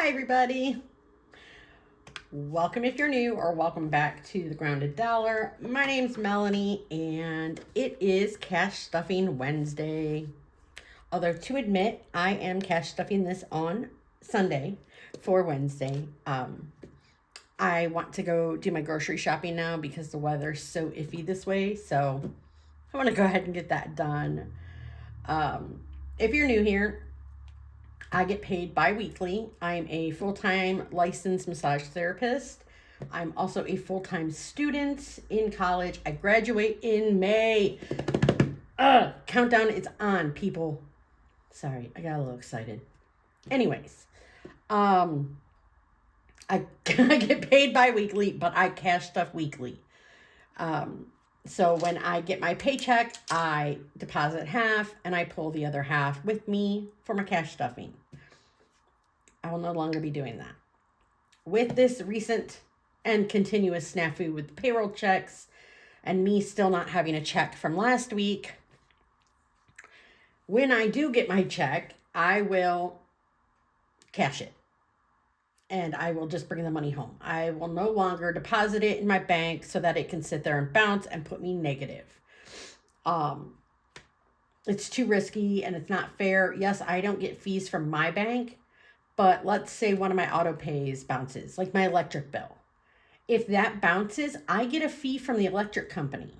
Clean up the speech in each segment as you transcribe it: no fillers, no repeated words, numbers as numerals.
Hi, everybody. Welcome if you're new, or welcome back to the Grounded Dollar. My name's Melanie, and it is Cash Stuffing Wednesday. Although, to admit, I am cash stuffing this on Sunday for Wednesday. I want to go do my grocery shopping now because the weather's so iffy this way. So, I want to go ahead and get that done. If you're new here, I get paid bi-weekly. I'm a full-time licensed massage therapist. I'm also a full-time student in college. I graduate in May. Countdown is on, people. Sorry, I got a little excited. Anyways, I get paid bi-weekly, but I cash stuff weekly. So when I get my paycheck, I deposit half and I pull the other half with me for my cash stuffing. I will no longer be doing that. With this recent and continuous snafu with payroll checks and me still not having a check from last week, when I do get my check, I will cash it. And I will just bring the money home. I will no longer deposit it in my bank so that it can sit there and bounce and put me negative. It's too risky and it's not fair. Yes, I don't get fees from my bank, but let's say one of my auto pays bounces, like my electric bill. If that bounces, I get a fee from the electric company.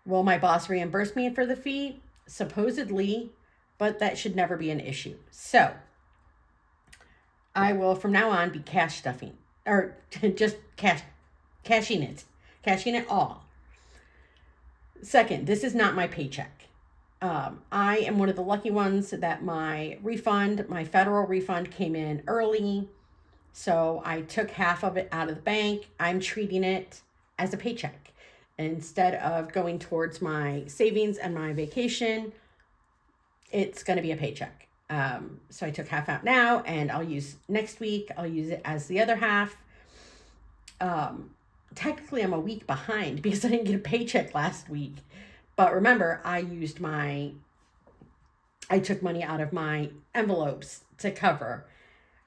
Will my boss reimburse me for the fee? Supposedly, but that should never be an issue. So I will from now on be cash stuffing, or just cashing it all. Second, this is not my paycheck. I am one of the lucky ones that my federal refund came in early. So I took half of it out of the bank. I'm treating it as a paycheck. Instead of going towards my savings and my vacation, it's going to be a paycheck. So I took half out now, and I'll use next week. I'll use it as the other half. Technically, I'm a week behind because I didn't get a paycheck last week. But remember, I took money out of my envelopes to cover.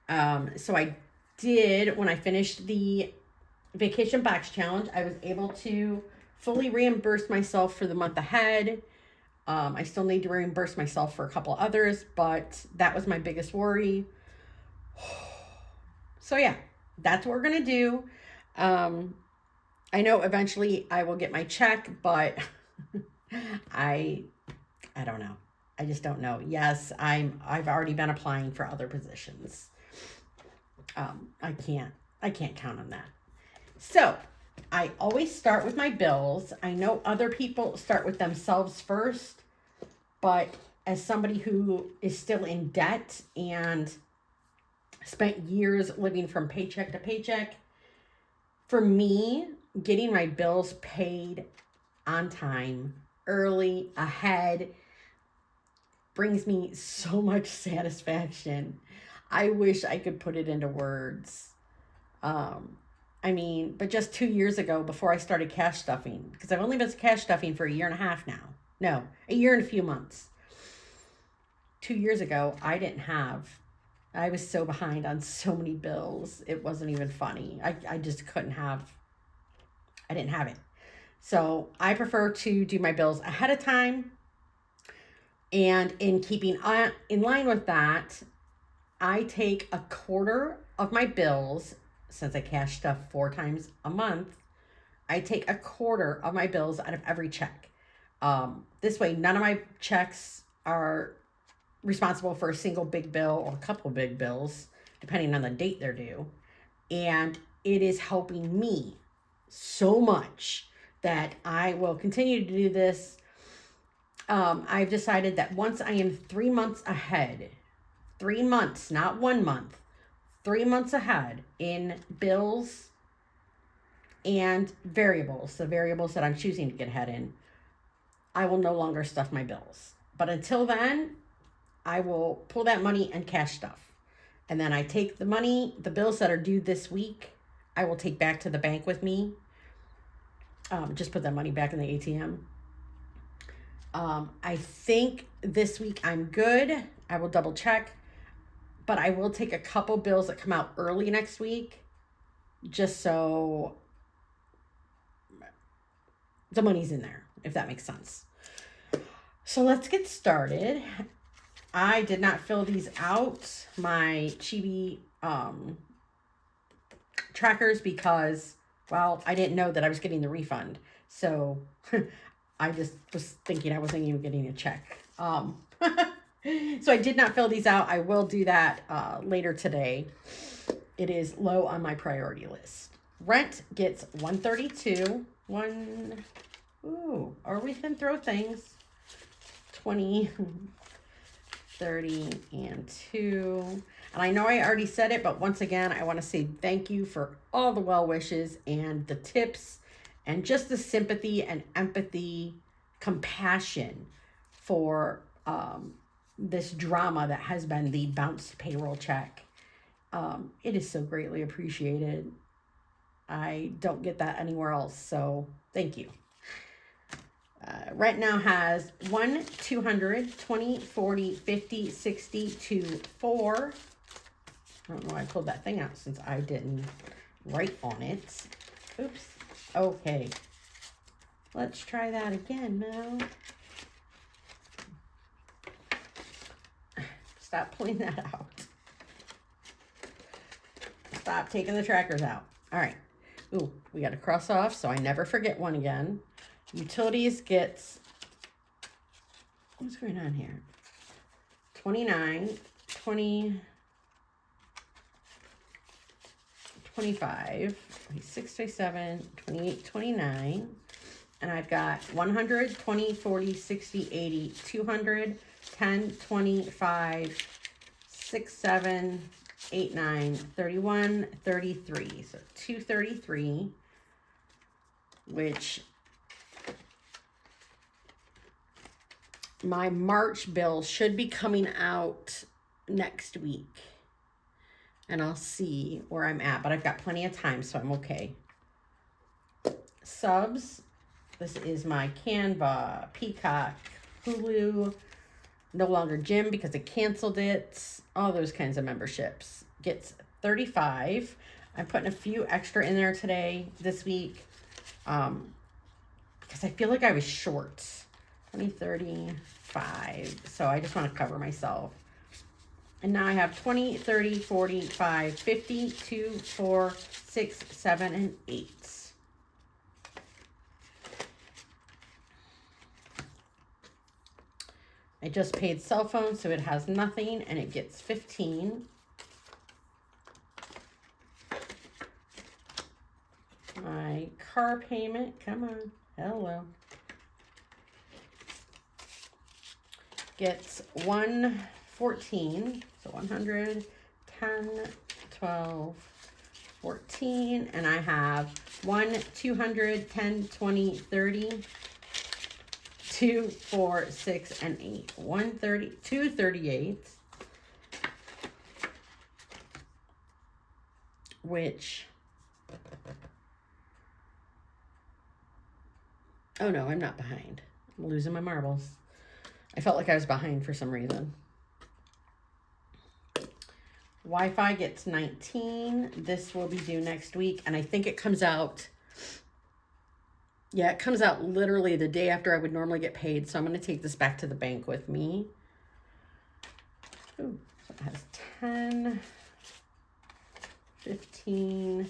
So I did, when I finished the vacation box challenge, I was able to fully reimburse myself for the month ahead. I still need to reimburse myself for a couple others, but that was my biggest worry. So yeah, that's what we're going to do. I know eventually I will get my check, but I don't know. I just don't know. Yes, I've already been applying for other positions. I can't count on that. So I always start with my bills. I know other people start with themselves first, but as somebody who is still in debt and spent years living from paycheck to paycheck, for me, getting my bills paid on time, early, ahead, brings me so much satisfaction. I wish I could put it into words. But just 2 years ago, before I started cash stuffing, because I've only been cash stuffing for a year and a half now. No, a year and a few months. 2 years ago, I was so behind on so many bills. It wasn't even funny. I just I didn't have it. So I prefer to do my bills ahead of time. And in keeping in line with that, I take a quarter of my bills, since I cash stuff 4 times a month. I take a quarter of my bills out of every check. This way, none of my checks are responsible for a single big bill or a couple big bills, depending on the date they're due. And it is helping me so much that I will continue to do this. I've decided that once I am 3 months ahead, 3 months, not 1 month, 3 months ahead in bills and variables, the variables that I'm choosing to get ahead in, I will no longer stuff my bills. But until then, I will pull that money and cash stuff. And then I take the money, the bills that are due this week, I will take back to the bank with me. Just put that money back in the ATM. I think this week I'm good. I will double check. But I will take a couple bills that come out early next week, just so the money's in there, if that makes sense. So let's get started. I did not fill these out, my Chibi trackers, because, well, I didn't know that I was getting the refund. So I just was thinking I wasn't even getting a check. So I did not fill these out. I will do that later today. It is low on my priority list. Rent gets $132. Ooh, or we can throw things. 20, 30, and 2. And I know I already said it, but once again, I want to say thank you for all the well wishes and the tips and just the sympathy and empathy, compassion for this drama that has been the bounced payroll check. It is so greatly appreciated. I don't get that anywhere else, so thank you. Rent now has 1, 200, 20, 40, 50, 60, 2, 4. I don't know why I pulled that thing out since I didn't write on it. Oops. Okay. Let's try that again now. Stop pulling that out. Stop taking the trackers out. All right. Ooh, we got to cross off so I never forget one again. Utilities gets, what's going on here? 29, 20, 25, 26, 27, 28, 29. And I've got 100, 20, 40, 60, 80, 200, 10, 25, 6, 7, 8, 9, 31, 33. So 233, which my March bill should be coming out next week. And I'll see where I'm at, but I've got plenty of time, so I'm okay. Subs. This is my Canva, Peacock, Hulu, no longer gym because I canceled it. All those kinds of memberships. Gets 35. I'm putting a few extra in there today, this week, because I feel like I was short. 20, 35. So I just want to cover myself. And now I have 20, 30, 45, 50, 2, 4, 6, 7, and 8. I just paid cell phone, so it has nothing, and it gets 15. My car payment, come on, hello. Gets 114, so 100, 10, 12, 14, and I have 1, 200, 10, 20, 30, 2, 4, 6, and 8. 130, 238, which, oh no, I'm not behind. I'm losing my marbles. I felt like I was behind for some reason. Wi-Fi gets 19. This will be due next week, and I think it comes out, yeah, it comes out literally the day after I would normally get paid, so I'm going to take this back to the bank with me. Ooh, so it has 10, 15,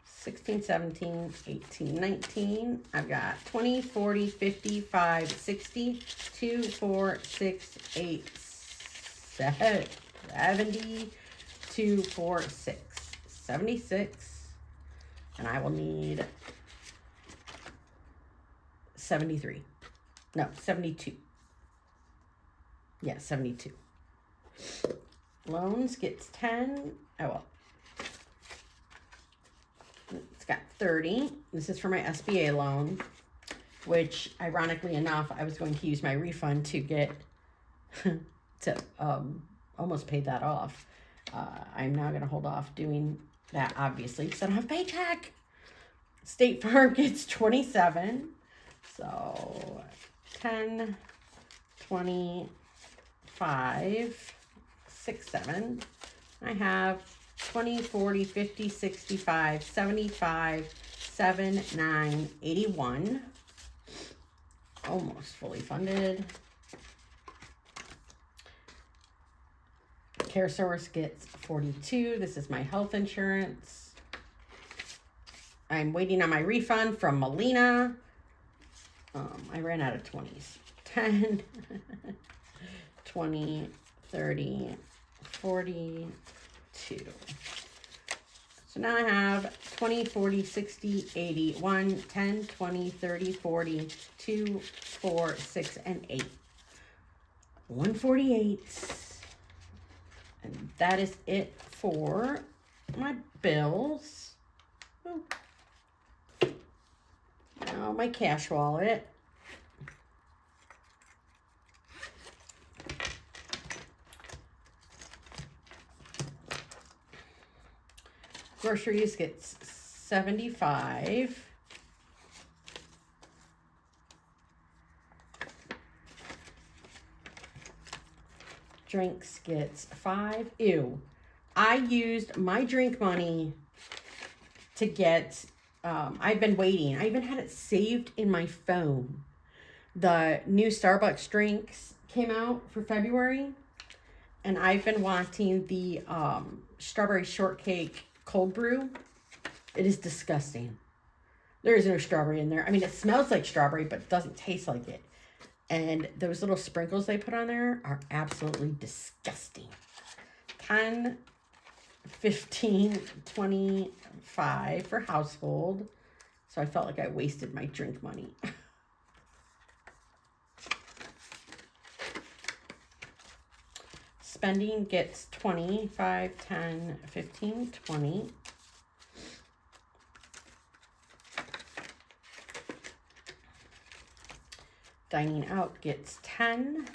16, 17, 18, 19. I've got 20, 40, 55, 60, 2, 4, 6, 8, 7, 70, 2, 4, 6, 76. And I will need 73. No, 72. Yeah, 72. Loans gets 10. Oh, well. It's got 30. This is for my SBA loan, which, ironically enough, I was going to use my refund to get to almost pay that off. I'm now going to hold off doing that, obviously, because I don't have Paycheck. State Farm gets 27. So 10, 25, 6, 7. I have 20, 40, 50, 65, 75, 7, 9, 81. Almost fully funded. CareSource gets 42. This is my health insurance. I'm waiting on my refund from Melina. I ran out of 20s. 10, 20, 30, 42. So now I have 20, 40, 60, 80, 1, 10, 20, 30, 40, 2, 4, 6, and 8. 148. And that is it for my bills. Ooh. Now my cash wallet. Groceries gets 75. Drinks gets 5. Ew. I used my drink money to get, I've been waiting. I even had it saved in my phone. The new Starbucks drinks came out for February. And I've been wanting the strawberry shortcake cold brew. It is disgusting. There is no strawberry in there. I mean, it smells like strawberry, but it doesn't taste like it. And those little sprinkles they put on there are absolutely disgusting. 10, 15, 25 for household. So I felt like I wasted my drink money. Spending gets 20, 5, 10, 15, 20. Dining out gets 10.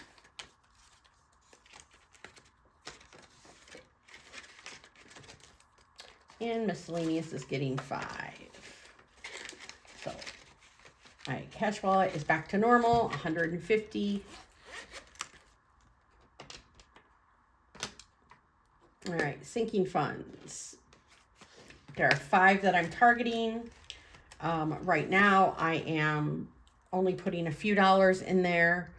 And miscellaneous is getting 5. So my cash wallet is back to normal, 150. All right, sinking funds. There are 5 that I'm targeting. Right now, I am only putting a few dollars in there.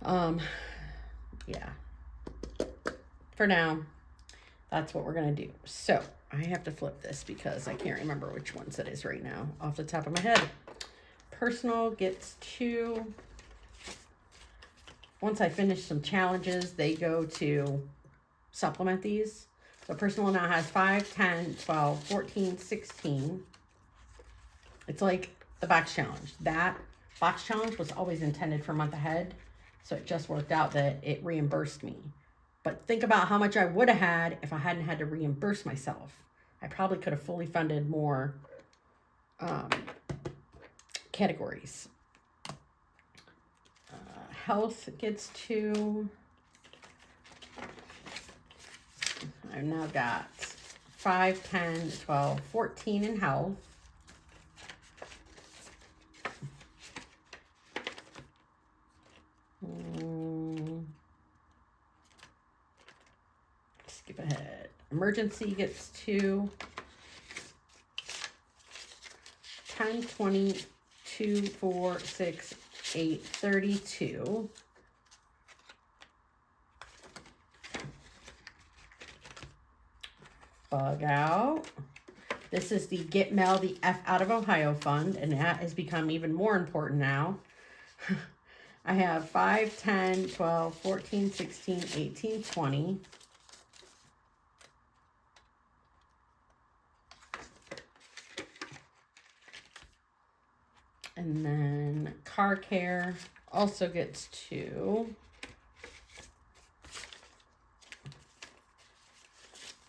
Yeah. For now, that's what we're going to do. So I have to flip this because I can't remember which ones it is right now off the top of my head. Personal gets 2. Once I finish some challenges, they go to supplement these. So personal now has 5, 10, 12, 14, 16. It's like the box challenge. That box challenge was always intended for a month ahead. So it just worked out that it reimbursed me. But think about how much I would have had if I hadn't had to reimburse myself. I probably could have fully funded more categories. Health gets 2. I've now got 5, 10, 12, 14 in health. Skip ahead. Emergency gets 2. 10, 20, 2, 4, 6, 8, 32. Bug out. This is the Get Mel the F Out of Ohio Fund, and that has become even more important now. I have 5, 10, 12, 14, 16, 18, 20. And then car care also gets 2.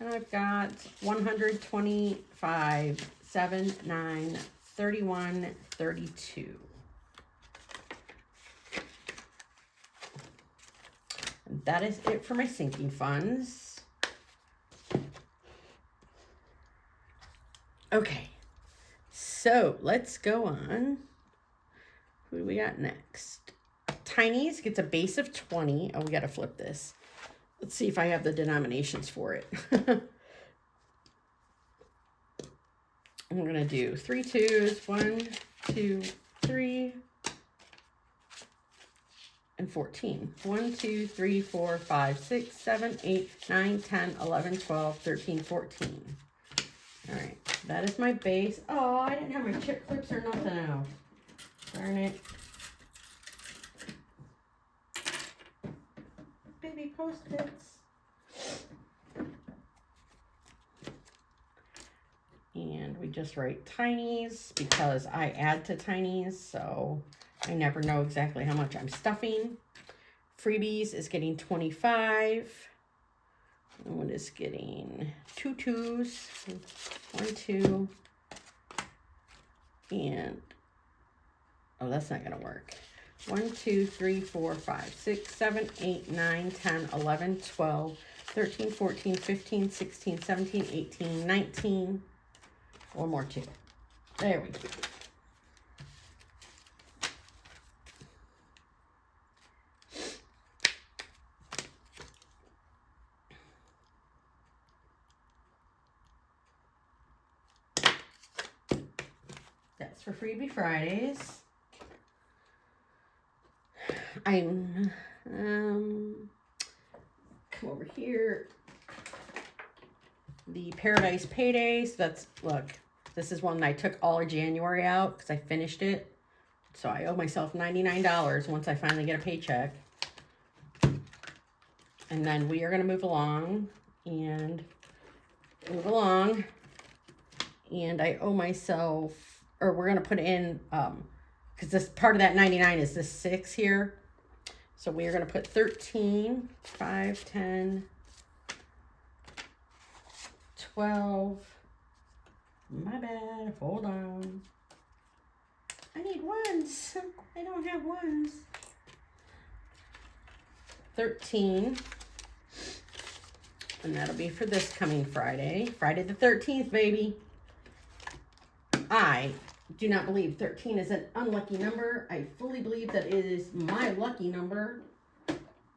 And I've got 125, 7, 9, 31, 32. And that is it for my sinking funds. Okay, so let's go on. Who do we got next? Tiny's gets a base of 20. Oh, we got to flip this. Let's see if I have the denominations for it. I'm going to do 3 2s, 1, 2, 3, and 14. 1, 2, 3, 4, 5, 6, 7, 8, 9, 10, 11, 12, 13, 14. All right, that is my base. Oh, I didn't have my chip clips or nothing else. Darn it. Baby Post-its. And we just write tinies because I add to tinies, so I never know exactly how much I'm stuffing. Freebies is getting 25. One is getting 2 2s, 1 2, and oh, that's not gonna work. 1 2 3 4 5 6 7 8 9 10 11 12 13 14 15 16 17 18 19. One more 2. There we go. That's for Freebie Fridays. I'm come over here. The Paradise Paydays. That's, look, this is one that I took all of January out because I finished it. So I owe myself $99 once I finally get a paycheck. And then we are going to move along and I owe myself, or we're going to put in, because this part of that 99 is this 6 here. So we are going to put 13, 5, 10, 12. My bad. Hold on. I need ones. I don't have ones. 13. And that'll be for this coming Friday. Friday the 13th, baby. I do not believe 13 is an unlucky number. I fully believe that it is my lucky number.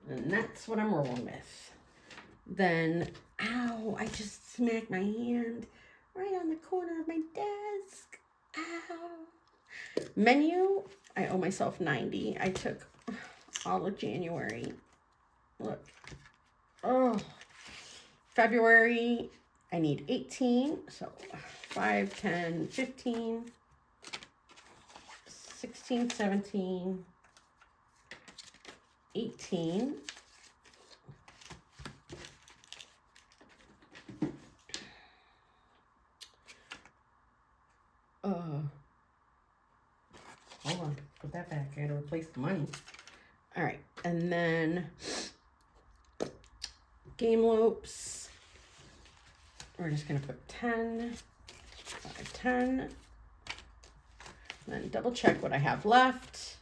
And that's what I'm rolling with. Then, ow, I just smacked my hand right on the corner of my desk. Ow. Menu, I owe myself 90. I took all of January. Look. Oh. February, I need 18. So 5, 10, 15, 16, 17, 18. Hold on, put that back. I gotta replace the money. All right, and then game loops. We're just gonna put 10, 5, 10. Then double check what I have left.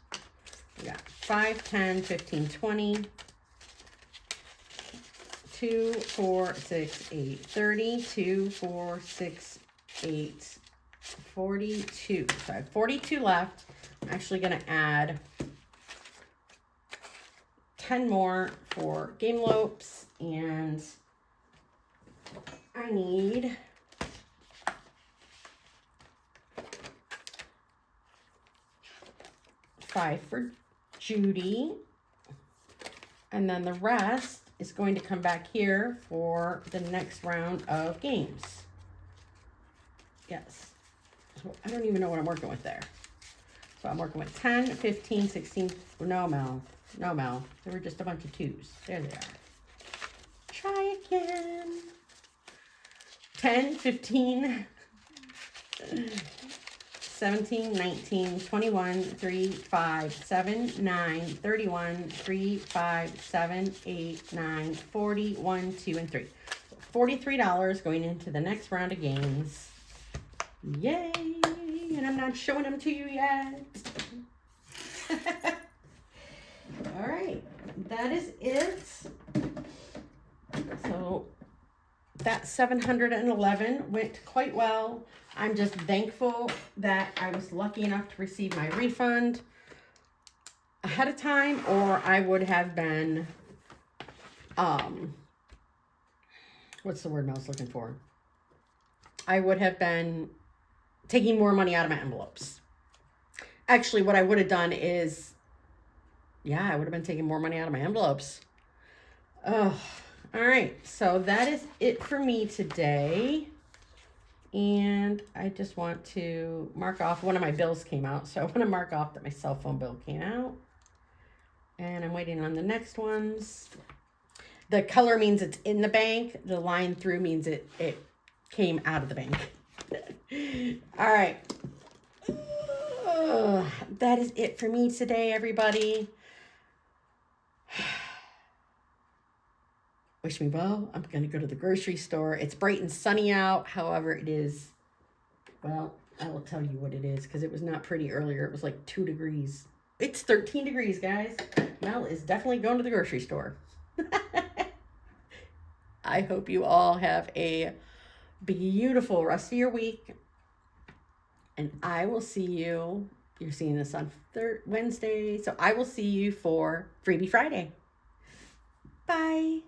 We got 5, 10, 15, 20. 2, 4, 6, 8, 30. 2, 4, 6, 8, 42. So I have 42 left. I'm actually going to add 10 more for game lopes, and I need $5 for Judy, and then the rest is going to come back here for the next round of games. Yes. So I don't even know what I'm working with there. So I'm working with 10, 15, 16. No, Mel. No, Mel. They were just a bunch of 2s. There they are. Try again. 10, 15, 17, 19, 21, 3, 5, 7, 9, 31, 3, 5, 7, 8, 9, 40, 1, 2, and 3. $43 going into the next round of games. Yay! And I'm not showing them to you yet. All right, that is it. So that 711 went quite well. I'm just thankful that I was lucky enough to receive my refund ahead of time, or I would have been what's the word I was looking for? I would have been taking more money out of my envelopes. Actually, what I would have done is, yeah, I would have been taking more money out of my envelopes. Oh, all right. So that is it for me today. And I just want to mark off, one of my bills came out. So I want to mark off that my cell phone bill came out. And I'm waiting on the next ones. The color means it's in the bank. The line through means it came out of the bank. All right. That is it for me today, everybody. Wish me well. I'm going to go to the grocery store. It's bright and sunny out. However, it is, well, I will tell you what it is because it was not pretty earlier. It was like 2 degrees. It's 13 degrees, guys. Mel is definitely going to the grocery store. I hope you all have a beautiful rest of your week. And I will see you. You're seeing this on Wednesday. So I will see you for Freebie Friday. Bye.